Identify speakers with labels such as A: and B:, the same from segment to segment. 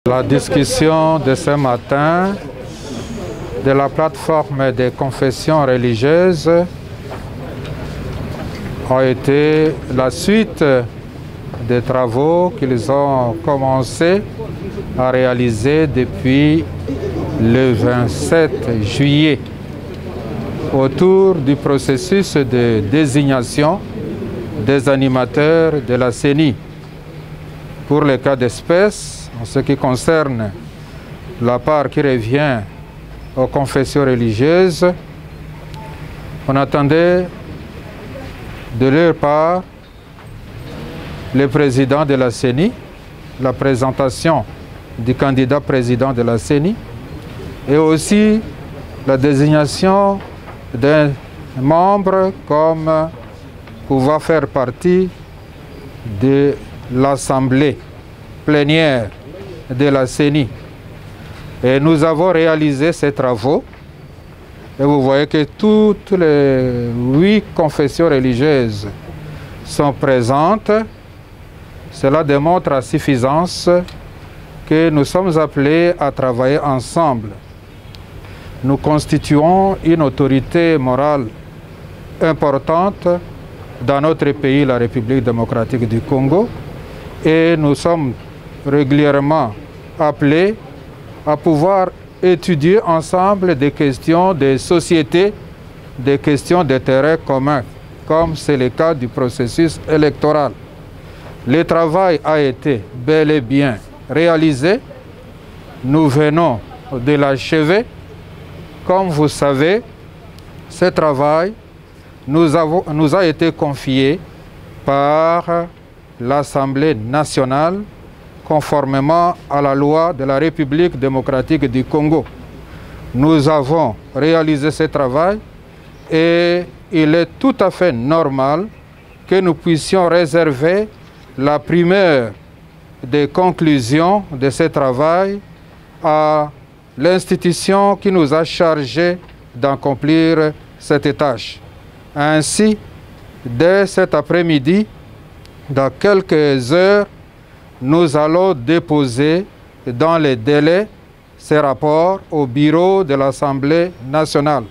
A: La discussion de ce matin de la plateforme des confessions religieuses a été la suite des travaux qu'ils ont commencé à réaliser depuis le 27 juillet autour du processus de désignation des animateurs de la CENI. Pour les cas d'espèce, en ce qui concerne la part qui revient aux confessions religieuses, on attendait de leur part le président de la CENI, la présentation du candidat président de la CENI et aussi la désignation d'un membre comme pouvant faire partie de l'Assemblée plénière de la CENI. Et nous avons réalisé ces travaux et vous voyez que toutes les 8 confessions religieuses sont présentes. Cela démontre à suffisance que nous sommes appelés à travailler ensemble. Nous constituons une autorité morale importante dans notre pays, la République démocratique du Congo, et nous sommes régulièrement appelés à pouvoir étudier ensemble des questions de société, des questions d'intérêt commun, comme c'est le cas du processus électoral. Le travail a été bel et bien réalisé. Nous venons de l'achever. Comme vous savez, ce travail nous a été confié par l'Assemblée nationale conformément à la loi de la République démocratique du Congo. Nous avons réalisé ce travail et il est tout à fait normal que nous puissions réserver la primeur des conclusions de ce travail à l'institution qui nous a chargés d'accomplir cette tâche. Ainsi, dès cet après-midi, dans quelques heures, nous allons déposer dans les délais ces rapports au bureau de l'Assemblée nationale.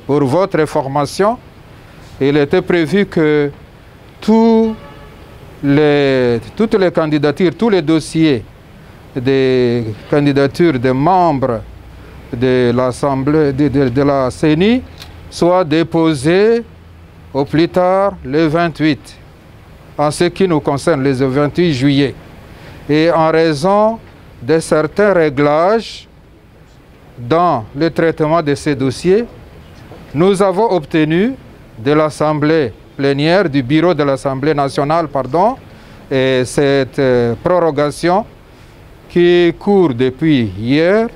A: Pour votre information, il était prévu que toutes les candidatures, tous les dossiers des candidatures des membres de l'Assemblée de la CENI soient déposés au plus tard le 28, en ce qui nous concerne, le 28 juillet. Et en raison de certains réglages dans le traitement de ces dossiers, nous avons obtenu de l'Assemblée plénière, du bureau de l'Assemblée nationale, et cette prorogation qui court depuis hier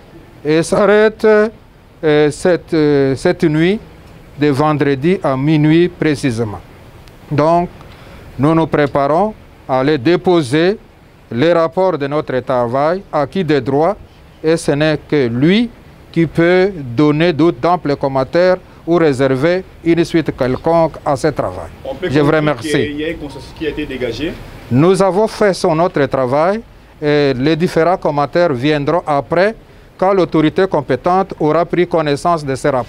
A: et s'arrête cette nuit de vendredi à minuit précisément. Donc, nous nous préparons à aller déposer les rapports de notre travail acquis des droits et ce n'est que lui qui peut donner d'amples commentaires ou réserver une suite quelconque à ce travail. Je vous remercie.
B: Il y a un consensus qui a été dégagé.
A: Nous avons fait notre travail et les différents commentaires viendront après quand l'autorité compétente aura pris connaissance de ces rapports.